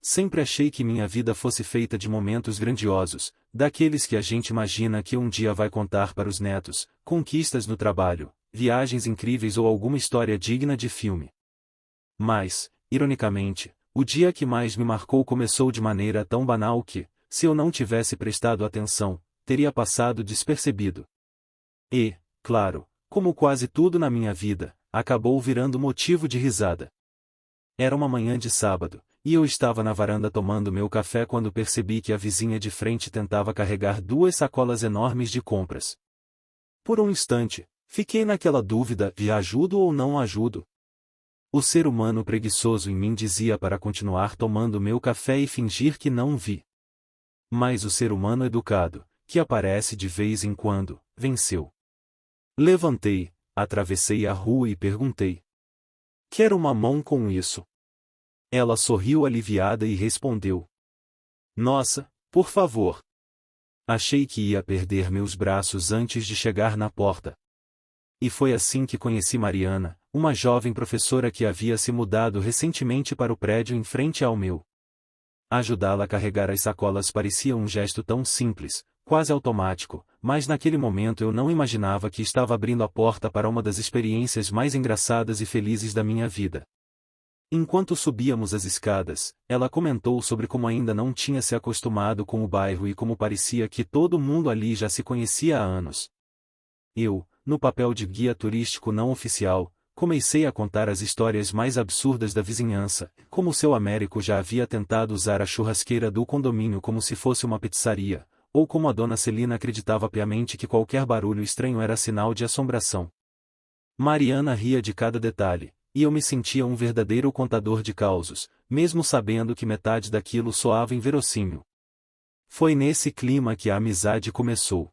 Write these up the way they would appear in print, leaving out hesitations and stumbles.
Sempre achei que minha vida fosse feita de momentos grandiosos, daqueles que a gente imagina que um dia vai contar para os netos, conquistas no trabalho, viagens incríveis ou alguma história digna de filme. Mas, ironicamente, o dia que mais me marcou começou de maneira tão banal que, se eu não tivesse prestado atenção, teria passado despercebido. E, claro, como quase tudo na minha vida, acabou virando motivo de risada. Era uma manhã de sábado, e eu estava na varanda tomando meu café quando percebi que a vizinha de frente tentava carregar 2 sacolas enormes de compras. Por um instante, fiquei naquela dúvida: e ajudo ou não ajudo? O ser humano preguiçoso em mim dizia para continuar tomando meu café e fingir que não vi. Mas o ser humano educado, que aparece de vez em quando, venceu. Levantei, atravessei a rua e perguntei: quero uma mão com isso? Ela sorriu aliviada e respondeu: nossa, por favor. Achei que ia perder meus braços antes de chegar na porta. E foi assim que conheci Mariana, uma jovem professora que havia se mudado recentemente para o prédio em frente ao meu. Ajudá-la a carregar as sacolas parecia um gesto tão simples, quase automático, mas naquele momento eu não imaginava que estava abrindo a porta para uma das experiências mais engraçadas e felizes da minha vida. Enquanto subíamos as escadas, ela comentou sobre como ainda não tinha se acostumado com o bairro e como parecia que todo mundo ali já se conhecia há anos. Eu, no papel de guia turístico não oficial, comecei a contar as histórias mais absurdas da vizinhança, como o seu Américo já havia tentado usar a churrasqueira do condomínio como se fosse uma pizzaria, ou como a dona Celina acreditava piamente que qualquer barulho estranho era sinal de assombração. Mariana ria de cada detalhe, e eu me sentia um verdadeiro contador de causos, mesmo sabendo que metade daquilo soava inverossímil. Foi nesse clima que a amizade começou.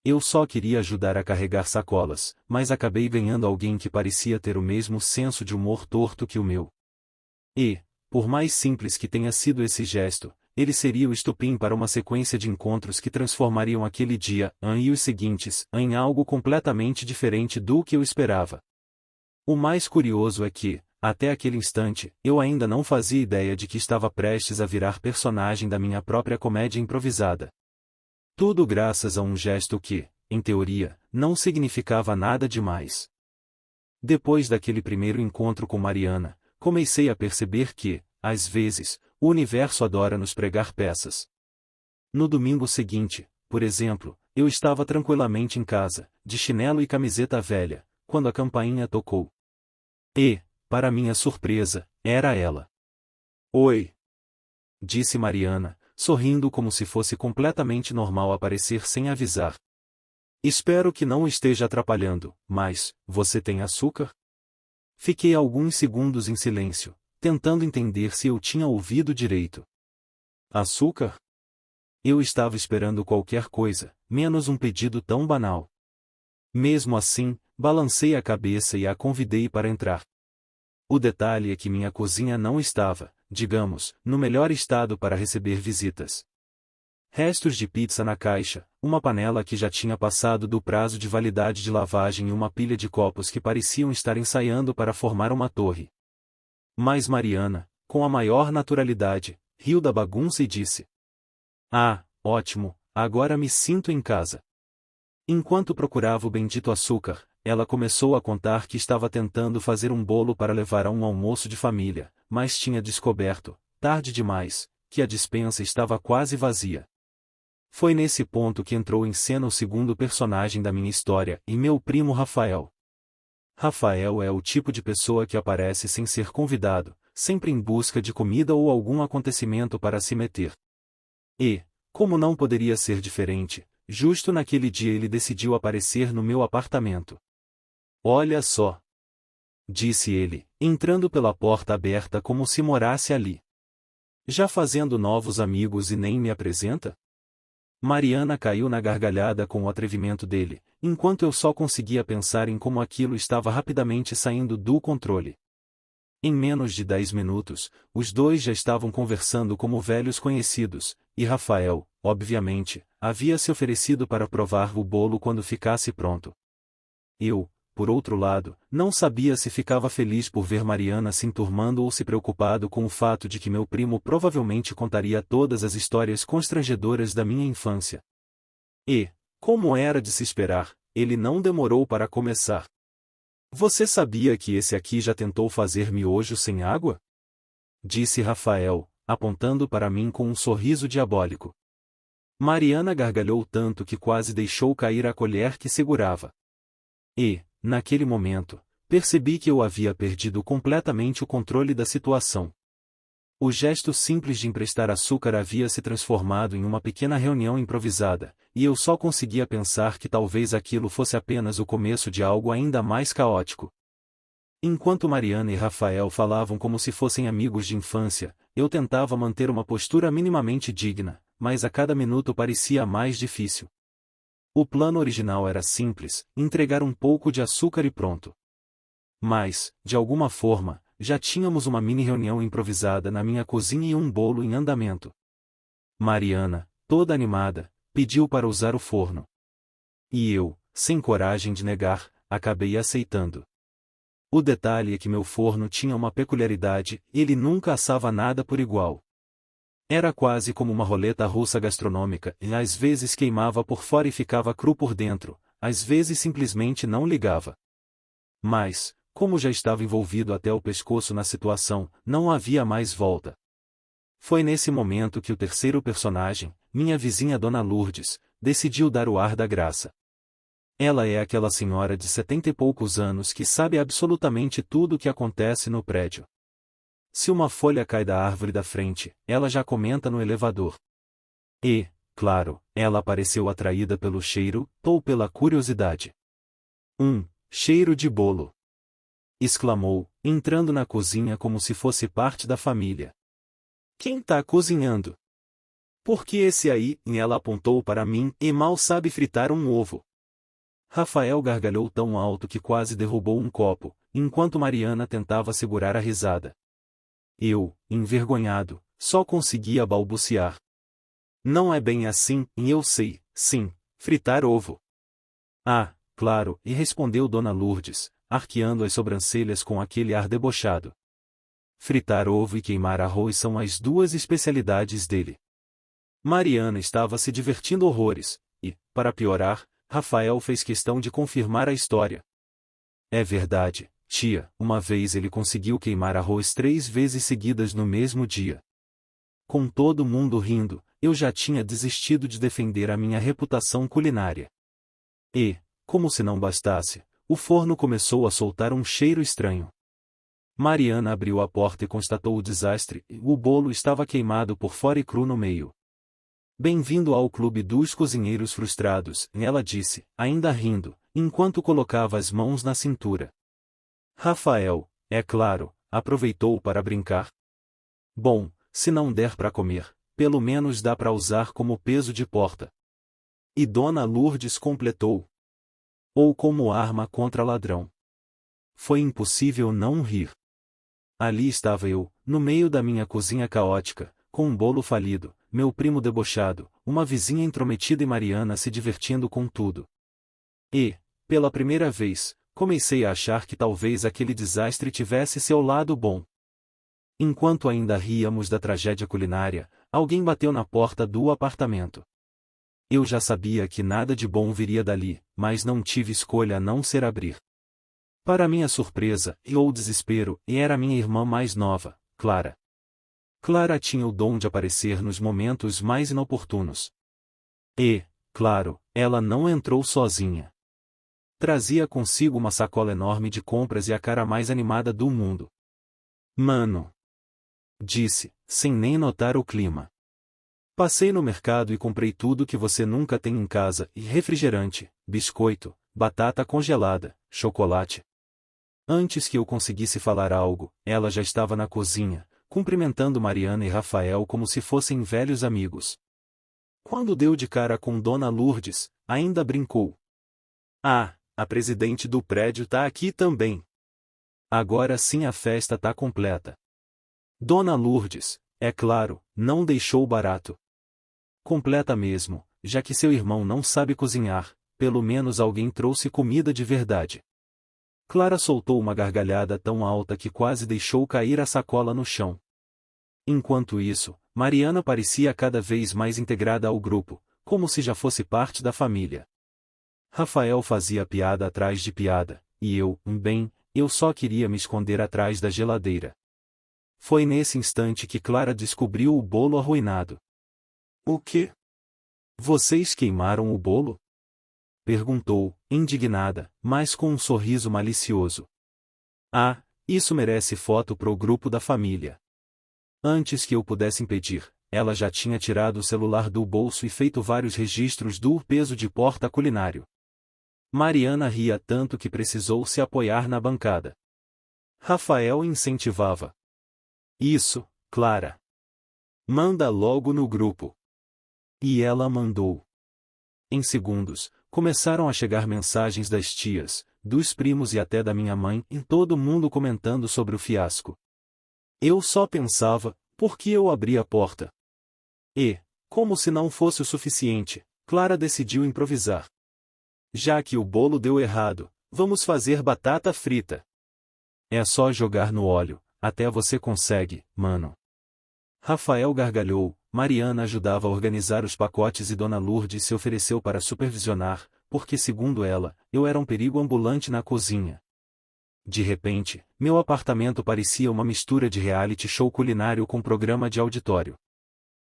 Eu só queria ajudar a carregar sacolas, mas acabei ganhando alguém que parecia ter o mesmo senso de humor torto que o meu. E, por mais simples que tenha sido esse gesto, ele seria o estopim para uma sequência de encontros que transformariam aquele dia, e os seguintes, em algo completamente diferente do que eu esperava. O mais curioso é que, até aquele instante, eu ainda não fazia ideia de que estava prestes a virar personagem da minha própria comédia improvisada. Tudo graças a um gesto que, em teoria, não significava nada demais. Depois daquele primeiro encontro com Mariana, comecei a perceber que, às vezes, o universo adora nos pregar peças. No domingo seguinte, por exemplo, eu estava tranquilamente em casa, de chinelo e camiseta velha, quando a campainha tocou. E, para minha surpresa, era ela. Oi! Disse Mariana, sorrindo como se fosse completamente normal aparecer sem avisar. Espero que não esteja atrapalhando, mas, você tem açúcar? Fiquei alguns segundos em silêncio, tentando entender se eu tinha ouvido direito. Açúcar? Eu estava esperando qualquer coisa, menos um pedido tão banal. Mesmo assim, balancei a cabeça e a convidei para entrar. O detalhe é que minha cozinha não estava, digamos, no melhor estado para receber visitas. Restos de pizza na caixa, uma panela que já tinha passado do prazo de validade de lavagem e uma pilha de copos que pareciam estar ensaiando para formar uma torre. Mas Mariana, com a maior naturalidade, riu da bagunça e disse: ah, ótimo, agora me sinto em casa. Enquanto procurava o bendito açúcar, ela começou a contar que estava tentando fazer um bolo para levar a um almoço de família, mas tinha descoberto, tarde demais, que a despensa estava quase vazia. Foi nesse ponto que entrou em cena o segundo personagem da minha história, e meu primo Rafael. Rafael é o tipo de pessoa que aparece sem ser convidado, sempre em busca de comida ou algum acontecimento para se meter. E, como não poderia ser diferente, justo naquele dia ele decidiu aparecer no meu apartamento. Olha só! Disse ele, entrando pela porta aberta como se morasse ali. Já fazendo novos amigos e nem me apresenta? Mariana caiu na gargalhada com o atrevimento dele, enquanto eu só conseguia pensar em como aquilo estava rapidamente saindo do controle. Em menos de 10 minutos, os dois já estavam conversando como velhos conhecidos, e Rafael, obviamente, havia se oferecido para provar o bolo quando ficasse pronto. Eu, por outro lado, não sabia se ficava feliz por ver Mariana se enturmando ou se preocupado com o fato de que meu primo provavelmente contaria todas as histórias constrangedoras da minha infância. E, como era de se esperar, ele não demorou para começar. Você sabia que esse aqui já tentou fazer miojo sem água? Disse Rafael, apontando para mim com um sorriso diabólico. Mariana gargalhou tanto que quase deixou cair a colher que segurava. E, naquele momento, percebi que eu havia perdido completamente o controle da situação. O gesto simples de emprestar açúcar havia se transformado em uma pequena reunião improvisada, e eu só conseguia pensar que talvez aquilo fosse apenas o começo de algo ainda mais caótico. Enquanto Mariana e Rafael falavam como se fossem amigos de infância, eu tentava manter uma postura minimamente digna, mas a cada minuto parecia mais difícil. O plano original era simples, entregar um pouco de açúcar e pronto. Mas, de alguma forma, já tínhamos uma mini-reunião improvisada na minha cozinha e um bolo em andamento. Mariana, toda animada, pediu para usar o forno. E eu, sem coragem de negar, acabei aceitando. O detalhe é que meu forno tinha uma peculiaridade: ele nunca assava nada por igual. Era quase como uma roleta russa gastronômica, e às vezes queimava por fora e ficava cru por dentro, às vezes simplesmente não ligava. Mas, como já estava envolvido até o pescoço na situação, não havia mais volta. Foi nesse momento que o terceiro personagem, minha vizinha Dona Lourdes, decidiu dar o ar da graça. Ela é aquela senhora de 70 e poucos anos que sabe absolutamente tudo o que acontece no prédio. Se uma folha cai da árvore da frente, ela já comenta no elevador. E, claro, ela pareceu atraída pelo cheiro, ou pela curiosidade. Cheiro de bolo! Exclamou, entrando na cozinha como se fosse parte da família. Quem tá cozinhando? Porque esse aí, e ela apontou para mim, e mal sabe fritar um ovo. Rafael gargalhou tão alto que quase derrubou um copo, enquanto Mariana tentava segurar a risada. Eu, envergonhado, só conseguia balbuciar. Não é bem assim, e eu sei, sim, fritar ovo. Ah, claro, e respondeu Dona Lourdes, arqueando as sobrancelhas com aquele ar debochado. Fritar ovo e queimar arroz são as duas especialidades dele. Mariana estava se divertindo horrores, e, para piorar, Rafael fez questão de confirmar a história. É verdade, tia, uma vez ele conseguiu queimar arroz 3 vezes seguidas no mesmo dia. Com todo mundo rindo, eu já tinha desistido de defender a minha reputação culinária. E, como se não bastasse, o forno começou a soltar um cheiro estranho. Mariana abriu a porta e constatou o desastre: o bolo estava queimado por fora e cru no meio. Bem-vindo ao clube dos cozinheiros frustrados, ela disse, ainda rindo, enquanto colocava as mãos na cintura. Rafael, é claro, aproveitou para brincar. Bom, se não der para comer, pelo menos dá para usar como peso de porta. E Dona Lourdes completou. Ou como arma contra ladrão. Foi impossível não rir. Ali estava eu, no meio da minha cozinha caótica, com um bolo falido, meu primo debochado, uma vizinha intrometida e Mariana se divertindo com tudo. E, pela primeira vez, comecei a achar que talvez aquele desastre tivesse seu lado bom. Enquanto ainda ríamos da tragédia culinária, alguém bateu na porta do apartamento. Eu já sabia que nada de bom viria dali, mas não tive escolha a não ser abrir. Para minha surpresa ou desespero, era minha irmã mais nova, Clara. Clara tinha o dom de aparecer nos momentos mais inoportunos. E, claro, ela não entrou sozinha. Trazia consigo uma sacola enorme de compras e a cara mais animada do mundo. Mano! Disse, sem nem notar o clima. Passei no mercado e comprei tudo que você nunca tem em casa, e refrigerante, biscoito, batata congelada, chocolate. Antes que eu conseguisse falar algo, ela já estava na cozinha, cumprimentando Mariana e Rafael como se fossem velhos amigos. Quando deu de cara com Dona Lourdes, ainda brincou. Ah, a presidente do prédio tá aqui também. Agora sim a festa tá completa. Dona Lourdes, é claro, não deixou barato. Completa mesmo, já que seu irmão não sabe cozinhar, pelo menos alguém trouxe comida de verdade. Clara soltou uma gargalhada tão alta que quase deixou cair a sacola no chão. Enquanto isso, Mariana parecia cada vez mais integrada ao grupo, como se já fosse parte da família. Rafael fazia piada atrás de piada, e eu só queria me esconder atrás da geladeira. Foi nesse instante que Clara descobriu o bolo arruinado. O quê? Vocês queimaram o bolo? Perguntou, indignada, mas com um sorriso malicioso. Ah, isso merece foto pro grupo da família. Antes que eu pudesse impedir, ela já tinha tirado o celular do bolso e feito vários registros do peso de porta culinário. Mariana ria tanto que precisou se apoiar na bancada. Rafael incentivava. Isso, Clara. Manda logo no grupo. E ela mandou. Em segundos, começaram a chegar mensagens das tias, dos primos e até da minha mãe, e todo mundo comentando sobre o fiasco. Eu só pensava, por que eu abri a porta? E, como se não fosse o suficiente, Clara decidiu improvisar. Já que o bolo deu errado, vamos fazer batata frita. É só jogar no óleo, até você consegue, mano. Rafael gargalhou, Mariana ajudava a organizar os pacotes e Dona Lourdes se ofereceu para supervisionar, porque segundo ela, eu era um perigo ambulante na cozinha. De repente, meu apartamento parecia uma mistura de reality show culinário com programa de auditório.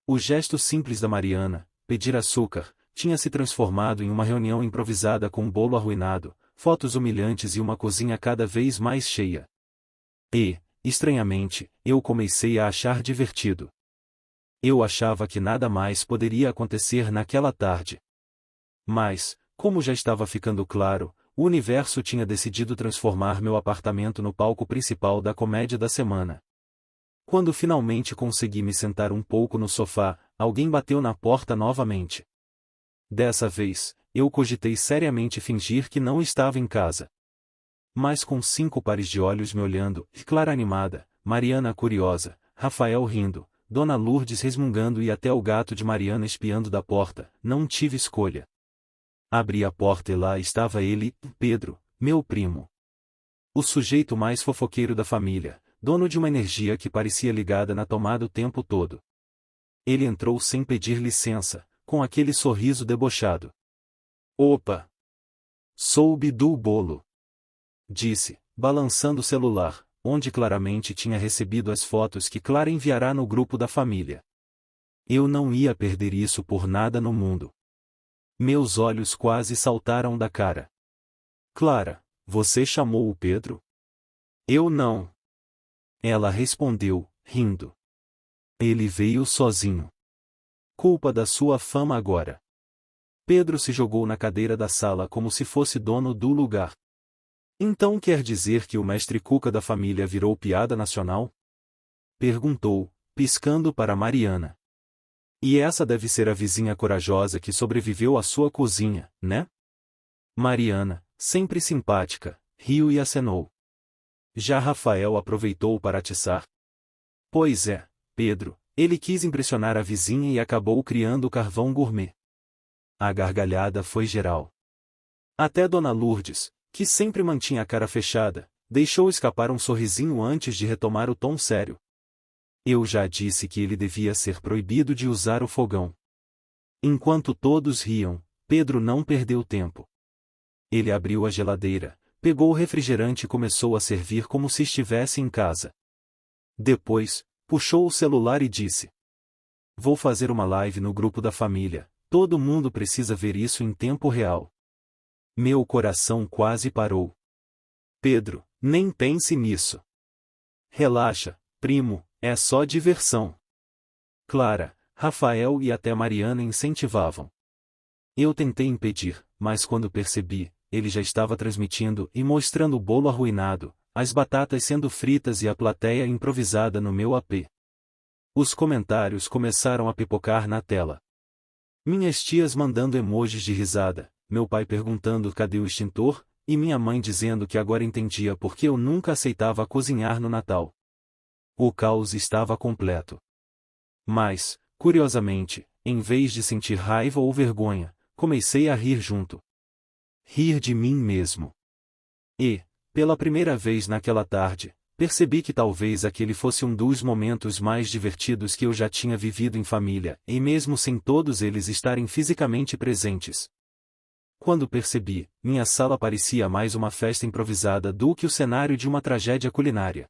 O gesto simples da Mariana, pedir açúcar, tinha se transformado em uma reunião improvisada com um bolo arruinado, fotos humilhantes e uma cozinha cada vez mais cheia. E, estranhamente, eu comecei a achar divertido. Eu achava que nada mais poderia acontecer naquela tarde. Mas, como já estava ficando claro, o universo tinha decidido transformar meu apartamento no palco principal da comédia da semana. Quando finalmente consegui me sentar um pouco no sofá, alguém bateu na porta novamente. Dessa vez, eu cogitei seriamente fingir que não estava em casa. Mas com 5 pares de olhos me olhando, Clara animada, Mariana curiosa, Rafael rindo, Dona Lourdes resmungando e até o gato de Mariana espiando da porta, não tive escolha. Abri a porta e lá estava ele, Pedro, meu primo. O sujeito mais fofoqueiro da família, dono de uma energia que parecia ligada na tomada o tempo todo. Ele entrou sem pedir licença, com aquele sorriso debochado. Opa! Soube do bolo. Disse, balançando o celular, onde claramente tinha recebido as fotos que Clara enviará no grupo da família. Eu não ia perder isso por nada no mundo. Meus olhos quase saltaram da cara. Clara, você chamou o Pedro? Eu não. Ela respondeu, rindo. Ele veio sozinho. Culpa da sua fama agora. Pedro se jogou na cadeira da sala como se fosse dono do lugar. Então quer dizer que o mestre Cuca da família virou piada nacional? Perguntou, piscando para Mariana. E essa deve ser a vizinha corajosa que sobreviveu à sua cozinha, né? Mariana, sempre simpática, riu e acenou. Já Rafael aproveitou para atiçar. Pois é, Pedro, ele quis impressionar a vizinha e acabou criando o carvão gourmet. A gargalhada foi geral. Até Dona Lourdes, que sempre mantinha a cara fechada, deixou escapar um sorrisinho antes de retomar o tom sério. Eu já disse que ele devia ser proibido de usar o fogão. Enquanto todos riam, Pedro não perdeu tempo. Ele abriu a geladeira, pegou o refrigerante e começou a servir como se estivesse em casa. Depois, puxou o celular e disse: Vou fazer uma live no grupo da família, todo mundo precisa ver isso em tempo real. Meu coração quase parou. Pedro, nem pense nisso. Relaxa, primo, é só diversão. Clara, Rafael e até Mariana incentivavam. Eu tentei impedir, mas quando percebi, ele já estava transmitindo e mostrando o bolo arruinado, as batatas sendo fritas e a plateia improvisada no meu AP. Os comentários começaram a pipocar na tela. Minhas tias mandando emojis de risada, meu pai perguntando cadê o extintor, e minha mãe dizendo que agora entendia por que eu nunca aceitava cozinhar no Natal. O caos estava completo. Mas, curiosamente, em vez de sentir raiva ou vergonha, comecei a rir junto. Rir de mim mesmo. E, Pela primeira vez naquela tarde, percebi que talvez aquele fosse um dos momentos mais divertidos que eu já tinha vivido em família, e mesmo sem todos eles estarem fisicamente presentes. Quando percebi, minha sala parecia mais uma festa improvisada do que o cenário de uma tragédia culinária.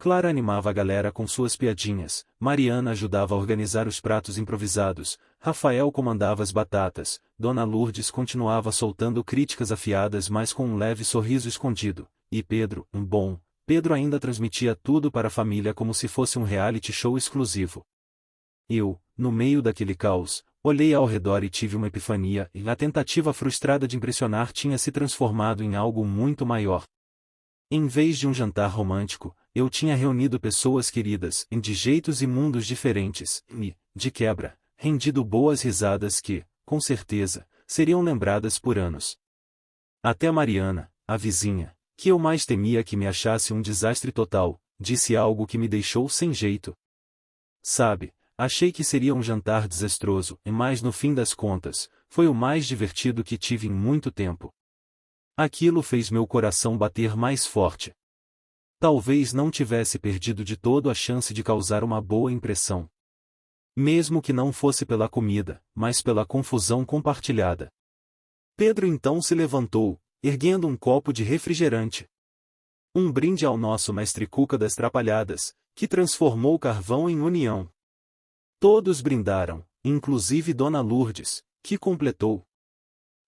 Clara animava a galera com suas piadinhas, Mariana ajudava a organizar os pratos improvisados, Rafael comandava as batatas, Dona Lourdes continuava soltando críticas afiadas mas com um leve sorriso escondido, e Pedro Pedro ainda transmitia tudo para a família como se fosse um reality show exclusivo. Eu, no meio daquele caos, olhei ao redor e tive uma epifania, e a tentativa frustrada de impressionar tinha se transformado em algo muito maior. Em vez de um jantar romântico, eu tinha reunido pessoas queridas, de jeitos e mundos diferentes, e, de quebra, rendido boas risadas que, com certeza, seriam lembradas por anos. Até Mariana, a vizinha, que eu mais temia que me achasse um desastre total, disse algo que me deixou sem jeito. Sabe, achei que seria um jantar desastroso, mas no fim das contas, foi o mais divertido que tive em muito tempo. Aquilo fez meu coração bater mais forte. Talvez não tivesse perdido de todo a chance de causar uma boa impressão. Mesmo que não fosse pela comida, mas pela confusão compartilhada. Pedro então se levantou, erguendo um copo de refrigerante. Um brinde ao nosso mestre Cuca das Trapalhadas, que transformou o carvão em união. Todos brindaram, inclusive Dona Lourdes, que completou.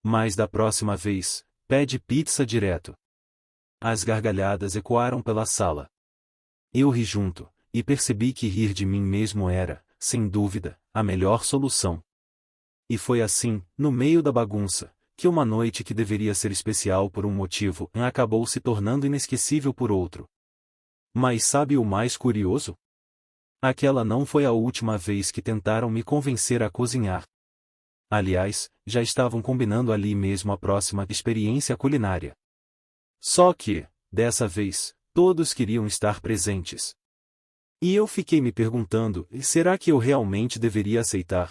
Mas da próxima vez, pede pizza direto. As gargalhadas ecoaram pela sala. Eu ri junto, e percebi que rir de mim mesmo era, sem dúvida, a melhor solução. E foi assim, no meio da bagunça, que uma noite que deveria ser especial por um motivo acabou se tornando inesquecível por outro. Mas sabe o mais curioso? Aquela não foi a última vez que tentaram me convencer a cozinhar. Aliás, já estavam combinando ali mesmo a próxima experiência culinária. Só que, dessa vez, todos queriam estar presentes. E eu fiquei me perguntando, será que eu realmente deveria aceitar?